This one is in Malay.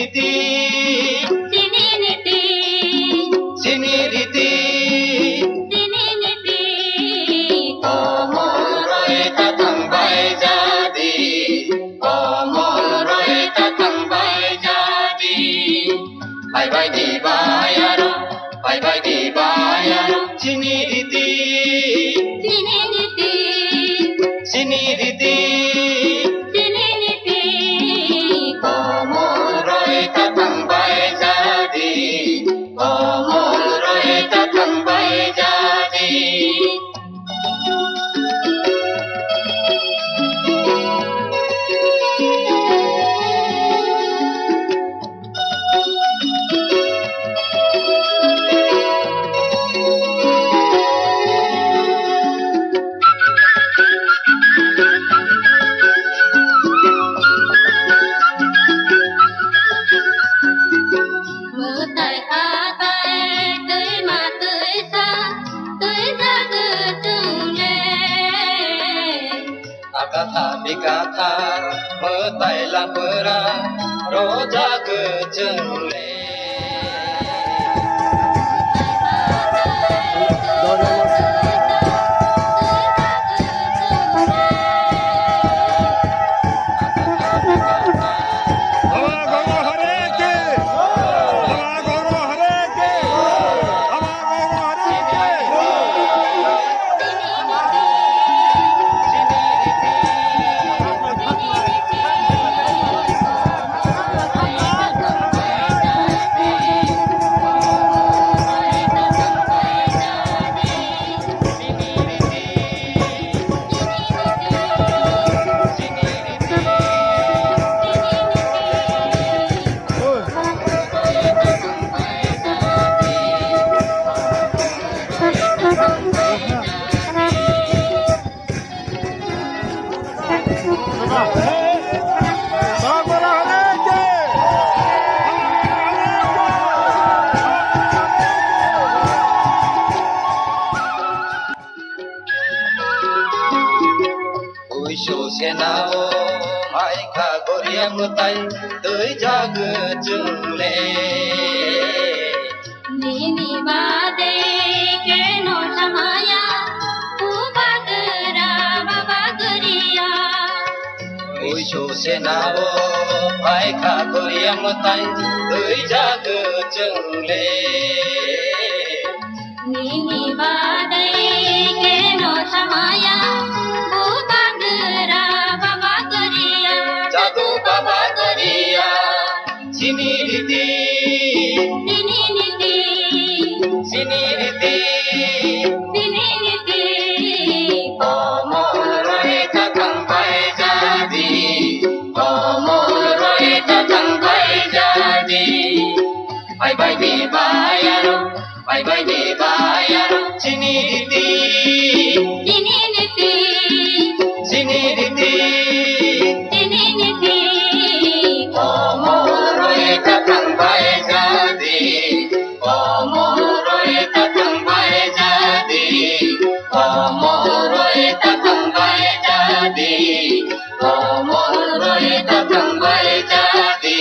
Siniriti, Sininiti, siniriti, sininiti, Omoroy tatambay jadi, Omoroy tatambay jadi. Bye bye di bayaro, bye bye di bayaro. Siniriti, sininiti, siniriti, sininiti, Omoroy tatambay jadi, Omoroy tatambay jadi. Mutai atai, tui ma tui sa ke tungle. Akata bikata metai lapera roja kecengle. Uisho senao mai ka goria mutai tui jag jungle. Nini bade ke no samaya, ubadra baba guriya. Uisho senao mai ka goria mutai tui jag jungle. Nini bade ke no samaya, ubadra baba guriya. Jadu baba goria siniriti, Sininiti, siniriti. sininiti, Omoroy tatambay jadi, Omoroy tatambay jadi. Bye bye di bayaro, bye bye di bayaro. Siniriti, sininiti, siniriti, sininiti, Omoroy tatambay jadi, Omoroy tatambay jadi, Omoroy tatambay jadi, Omoroy tatambay jadi.